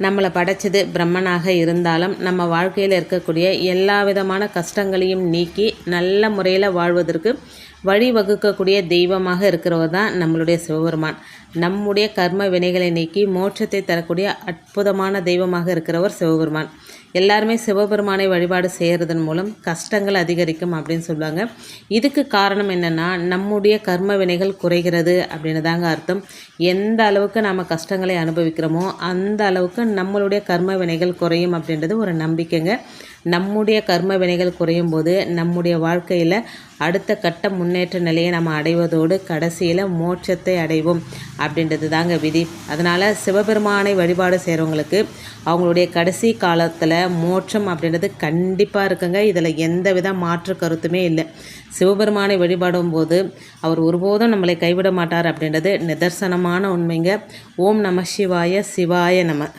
நம்மளை படைச்சது பிரம்மனாக இருந்தாலும் நம்ம வாழ்க்கையில் இருக்கக்கூடிய எல்லா விதமான கஷ்டங்களையும் நீக்கி நல்ல முறையில் வாழ்வதற்கு வழிவகுக்கக்கூடிய தெய்வமாக இருக்கிறவர் தான் நம்மளுடைய சிவபெருமான். நம்முடைய கர்ம வினைகளை நீக்கி மோட்சத்தை தரக்கூடிய அற்புதமான தெய்வமாக இருக்கிறவர் சிவபெருமான். எல்லாருமே சிவபெருமானை வழிபாடு செய்கிறதன் மூலம் கஷ்டங்கள் அதிகரிக்கும் அப்படின்னு சொல்லுவாங்க. இதுக்கு காரணம் என்னென்னா, நம்முடைய கர்ம வினைகள் குறைகிறது அப்படின்னு தாங்க அர்த்தம். எந்த அளவுக்கு நாம் கஷ்டங்களை அனுபவிக்கிறோமோ அந்த அளவுக்கு நம்மளுடைய கர்ம வினைகள் குறையும் அப்படின்றது ஒரு நம்பிக்கைங்க. நம்முடைய கர்ம வினைகள் குறையும் போது நம்முடைய வாழ்க்கையில் அடுத்த கட்ட முன்னேற்ற நிலையை நம்ம அடைவதோடு கடைசியில் மோட்சத்தை அடைவோம் அப்படின்றது தாங்க விதி. அதனால் சிவபெருமானை வழிபாடு செய்கிறவங்களுக்கு அவங்களுடைய கடைசி காலத்தில் மோட்சம் அப்படின்றது கண்டிப்பாக இருக்குங்க. இதில் எந்த வித மாற்று கருத்துமே இல்லை. சிவபெருமானை வழிபாடும் போது அவர் ஒருபோதும் நம்மளை கைவிட மாட்டார் அப்படின்றது நிதர்சனமான உண்மைங்க. ஓம் நம சிவாய, சிவாய நம.